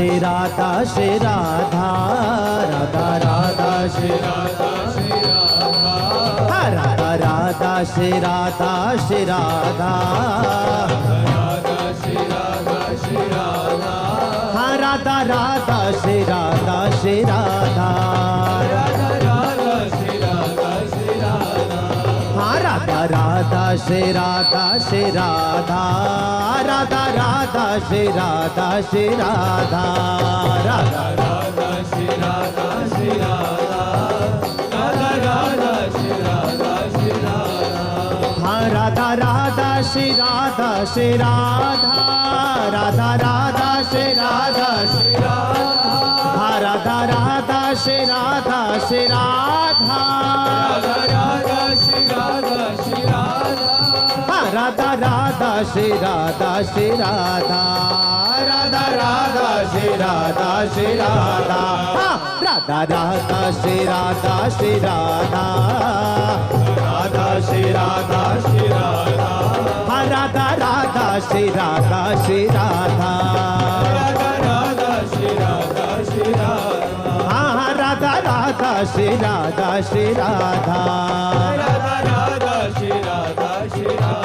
श्री राधा श्री राधा राधा राधा श्री राधा श्री राधा राधा राधा श्री राधा श्री राधा राधा श्री राधा श्री राधा राधा राधा श्री राधा श्री राधा राधा राधा श्री राधा श्री राधा राधा राधा श्री राधा श्री राधा राधा राधा श्री राधा श्री राधा राधा राधा श्री राधा श्री राधा राधा राधा श्री राधा श्री राधा राधा राधा श्री राधा श्री राधा राधा राधा श्री राधा श्री राधा राधा राधा श्री राधा श्री राधा राधा राधा श्री राधा श्री राधा राधा राधा श्री राधा श्री राधा राधा राधा श्री राधा श्री राधा राधा राधा श्री राधा श्री राधा राधा श्री राधा श्री राधा राधा राधा श्री राधा श्री राधा राधा राधा श्री राधा श्री राधा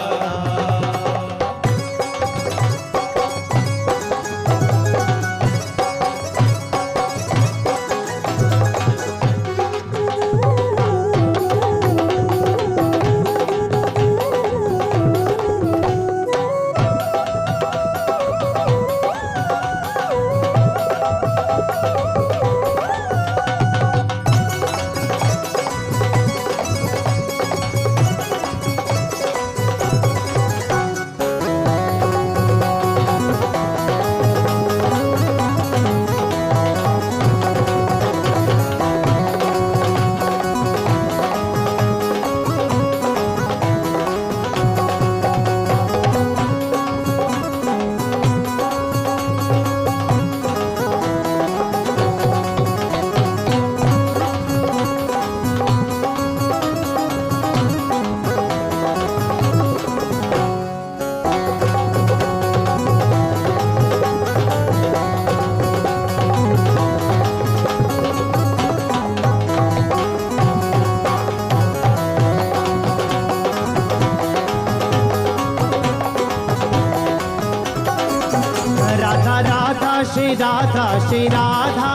राधा राधा श्री राधा श्री राधा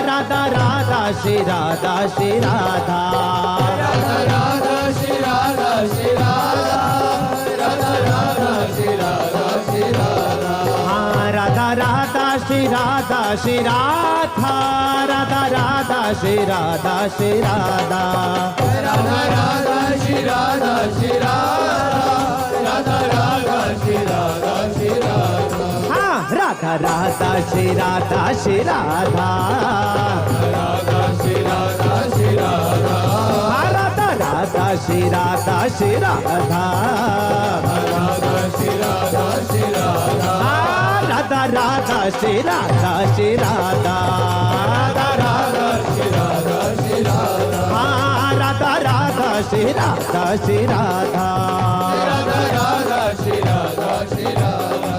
राधा राधा श्री राधा श्री राधा श्री राधा श्री राधा राधा राधा श्री राधा श्री राधा राधा राधा श्री राधा श्री राधा राधा राधा श्री राधा श्री राधा राधा राधा श्री राधा श्री राधा राधा राधा श्री राधा श्री राधा राधा राधा श्री राधा श्री राधा राधा राधा श्री राधा श्री राधा राधा राधा श्री राधा श्री राधा राधा श्री राधा श्री राधा राधा राधा श्री राधा श्री राधा राधा श्री राधा श्री राधा राधा राधा श्री राधा श्री राधा राधा राधा श्री राधा श्री राधा राधा राधा श्री राधा श्री राधा राधा राधा श्री राधा श्री राधा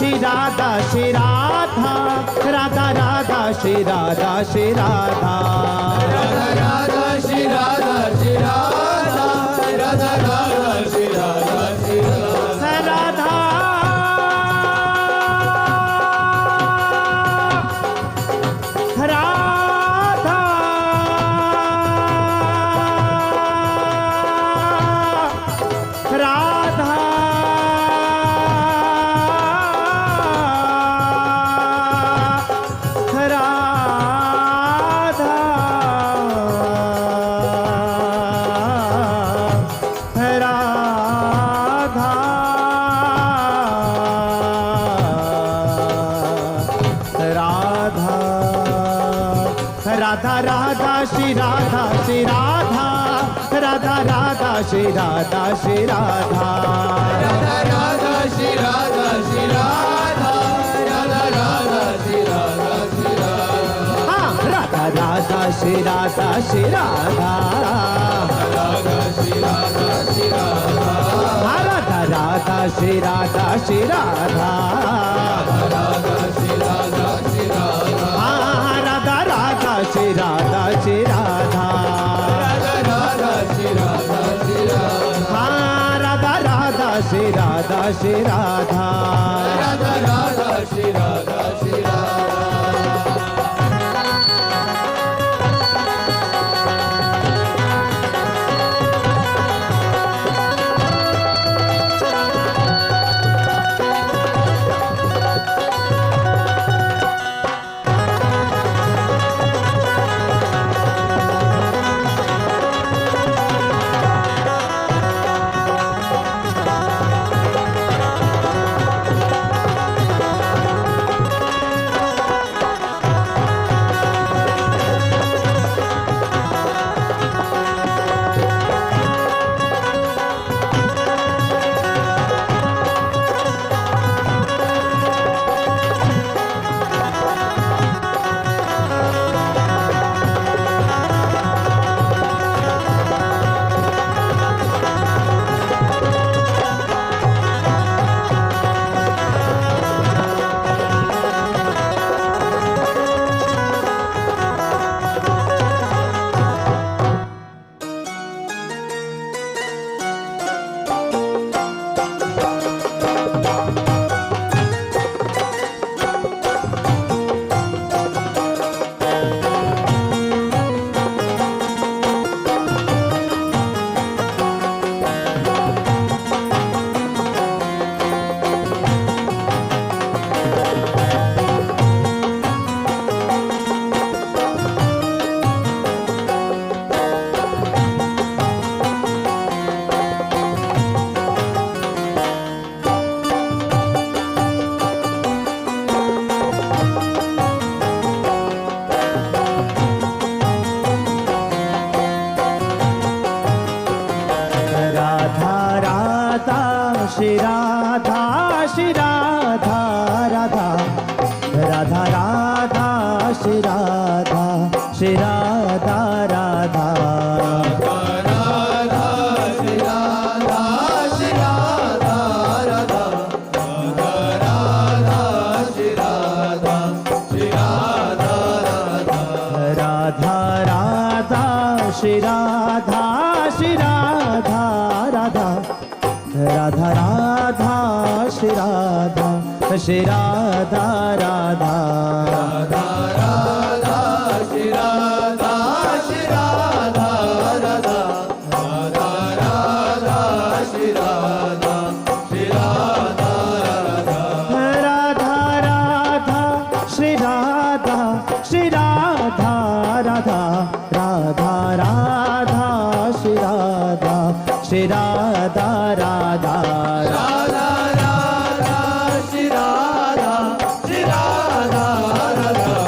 श्री राधा श्री राधा राधा राधा श्री राधा श्री राधा राधा राधा श्री राधा श्री राधा राधा राधा श्री राधा श्री राधा राधा राधा श्री राधा श्री राधा राधा राधा श्री राधा श्री राधा राधा राधा श्री राधा श्री राधा हाँ राधा राधा श्री राधा श्री राधा राधा श्री राधा श्री राधा हाँ राधा राधा श्री राधा श्री राधा राधा श्री राधा श्री राधा हाँ राधा राधा श्री राधा श्री राधा राधा श्री राधा श्री राधा हाँ राधा राधा श्री राधा श्री राधा राधा राधा श्री राधा श्री राधा श्री राधा श्री राधा राधा राधा राधा श्री राधा श्री राधा राधा राधा श्री राधा श्री राधा राधा राधा श्री राधा श्री राधा राधा राधा श्री राधा श्री राधा राधा राधा राधा श्री राधा श्री राधा राधा राधा राधा श्री राधा श्री राधा राधा राधा राधा श्री राधा श्री राधा राधा राधा श्री राधा श्री राधा राधा राधा राधा श्री राधा श्री राधा राधा राधा राधा श्री राधा श्री राधा राधा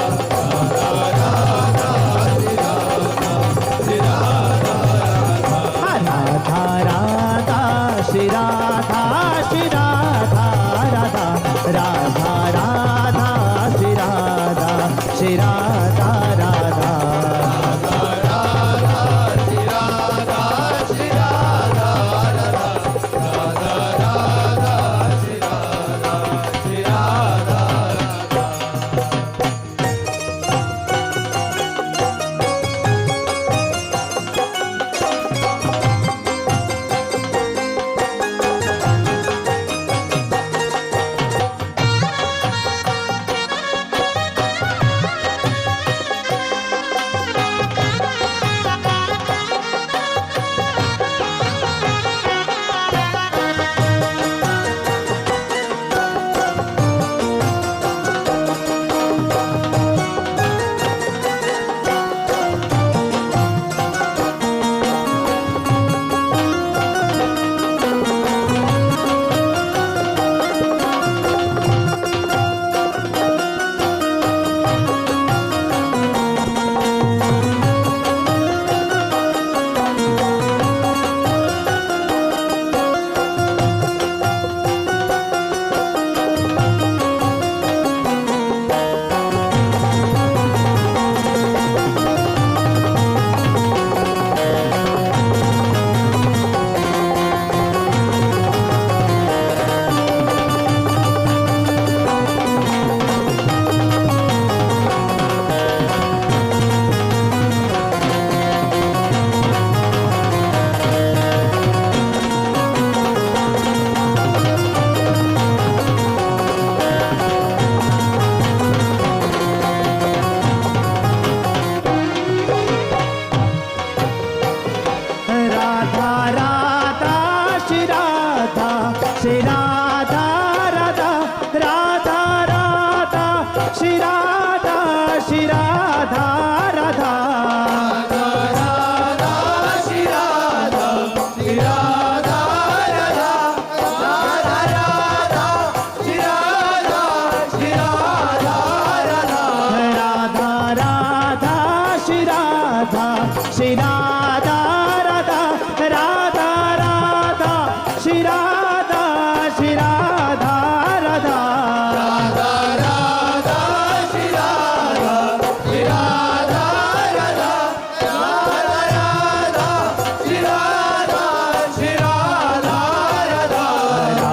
श्री राधा श्री राधा राधा श्री राधा राधा राधा राधा श्री राधा श्री राधा राधा राधा राधा श्री राधा श्री राधा राधा राधा राधा श्री राधा श्री राधा राधा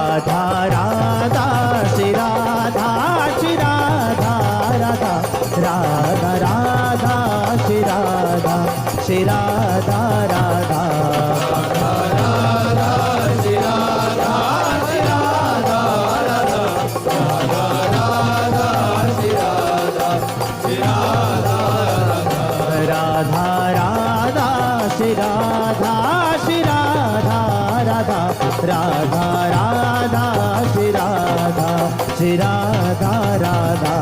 राधा राधा श्री राधा श्री राधा राधा राधा राधा श्री राधा श्री राधा राधा राधा राधा श्री राधा श्री राधा राधा राधा राधा श्री राधा श्री राधा राधा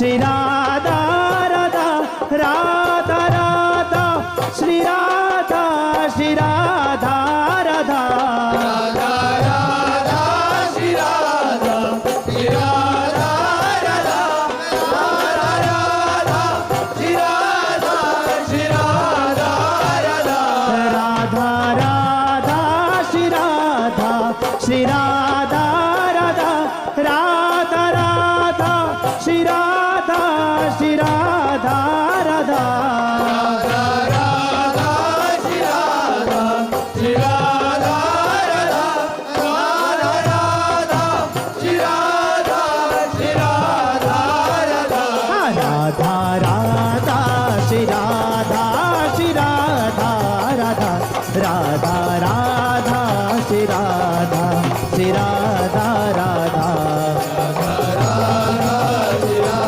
श्री राधा राधा राधा राधा श्री राधा श्री राधा राधा राधा राधा श्री राधा श्री राधा राधा राधा राधा श्री राधा श्री राधा राधा राधा राधा श्री राधा श्री राधा राधा राधा राधा श्री राधा श्री राधा राधा राधा राधा श्री राधा श्री राधा राधा राधा राधा श्री राधा श्री राधा राधा राधा राधा श्री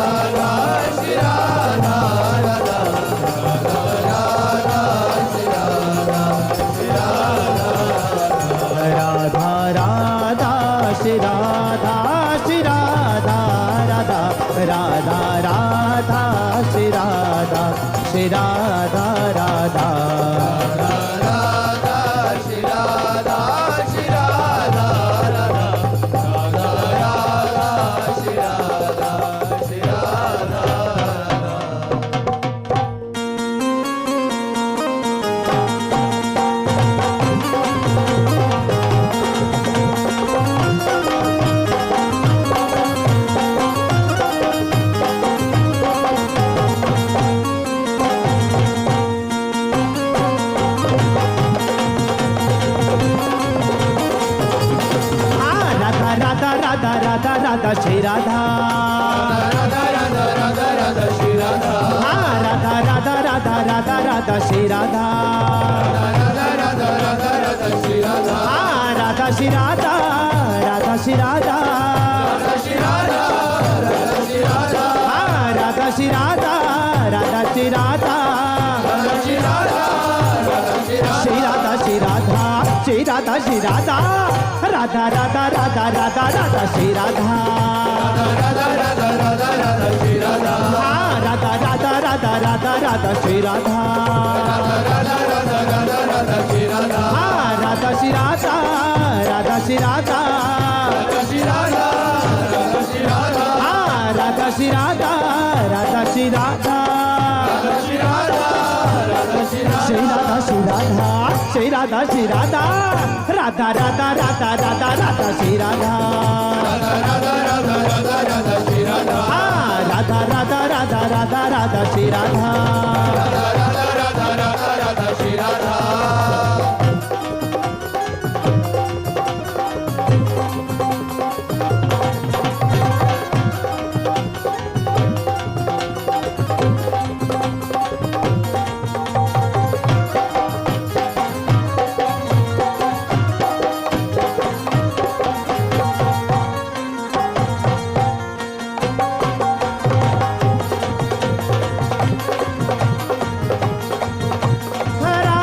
राधा श्री राधा राधा राधा राधा श्री राधा श्री राधा राधा राधा राधा राधा श्री राधा राधा राधा राधा राधा श्री राधा राधा राधा राधा राधा राधा श्री राधा राधा राधा राधा श्री राधा हाँ राधा श्री राधा राधा श्री राधा श्री राधा श्री राधा हाँ राधा श्री राधा राधा श्री राधा श्री राधा श्री राधा श्री राधा श्री राधा श्री राधा राधा राधा राधा राधा राधा श्री राधा राधा राधा राधा राधा श्री राधा हाँ राधा राधा राधा राधा राधा श्री राधा राधा राधा राधा राधा श्री राधा हाँ राधा श्री राधा राधा श्री राधा श्री राधा श्री राधा हाँ राधा श्री राधा राधा श्री राधा श्री राधा श्री राधा श्री राधा श्री राधा श्री राधा राधा राधा राधा राधा राधा श्री राधा राधा राधा राधा राधा श्री राधा हाँ राधा राधा राधा राधा राधा श्री राधा राधा राधा राधा राधा श्री राधा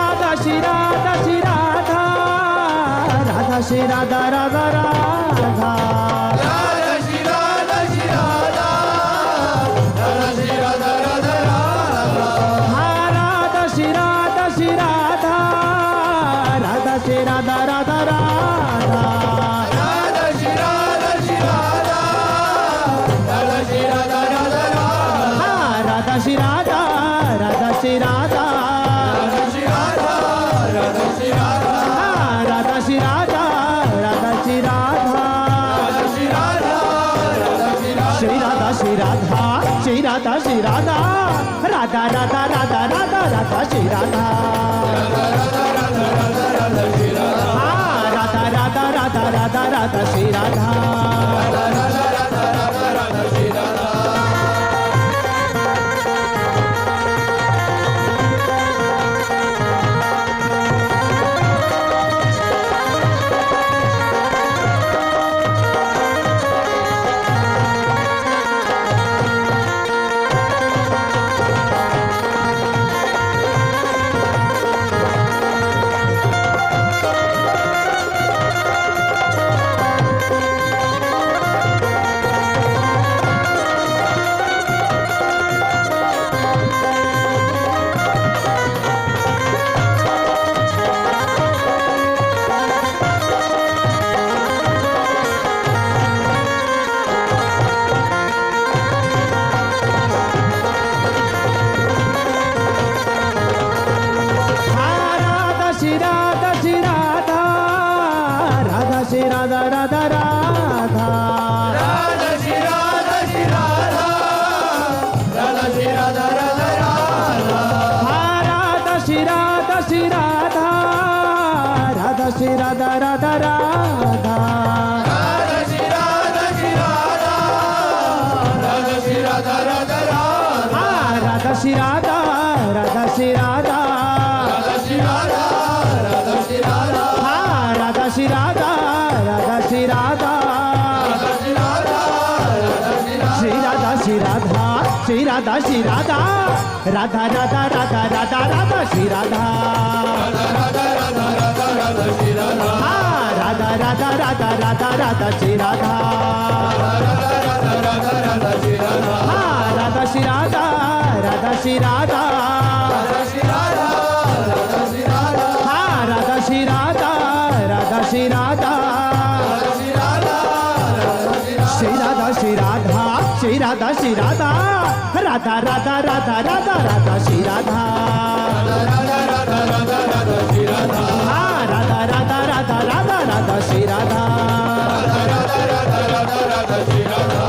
राधा श्री राधा श्री राधा राधा श्री राधा राधा राधा राधा श्री राधा श्री राधा राधा श्री राधा राधा राधा हाँ राधा श्री राधा श्री राधा राधा श्री राधा राधा राधा राधा श्री राधा श्री राधा राधा श्री राधा राधा राधा हाँ राधा श्री राधा राधा श्री राधा राधा श्री राधा राधा श्री राधा हाँ राधा श्री राधा राधा श्री राधा राधा श्री राधा राधा श्री राधा श्री राधा श्री राधा श्री राधा श्री राधा राधा राधा राधा राधा राधा श्री राधा राधा राधा राधा राधा श्री राधा हाँ राधा राधा राधा राधा राधा श्री राधा राधा राधा राधा राधा राधा श्री राधा हाँ राधा श्री राधा श्री राधा राधा श्री राधा राधा राधा राधा श्री राधा श्री राधा राधा श्री राधा राधा राधा हाँ राधा श्री राधा श्री राधा राधा श्री राधा राधा राधा राधा श्री राधा श्री राधा राधा श्री राधा राधा राधा हाँ राधा श्री राधा राधा श्री राधा राधा श्री राधा राधा श्री राधा हाँ राधा श्री राधा राधा श्री राधा राधा श्री राधा राधा श्री राधा श्री राधा श्री राधा श्री राधा श्री राधा राधा राधा राधा राधा राधा श्री राधा राधा राधा राधा राधा श्री राधा हाँ राधा राधा राधा राधा राधा श्री राधा राधा राधा राधा राधा श्री राधा हाँ राधा श्री राधा राधा श्री राधा राधा श्री राधा राधा श्री राधा हाँ राधा श्री राधा राधा श्री राधा राधा श्री राधा राधा श्री राधा श्री राधा श्री राधा श्री राधा श्री राधा राधा राधा राधा राधा राधा श्री राधा राधा राधा राधा राधा श्री राधा हाँ राधा राधा राधा राधा राधा श्री राधा राधा राधा राधा राधा श्री राधा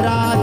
राधा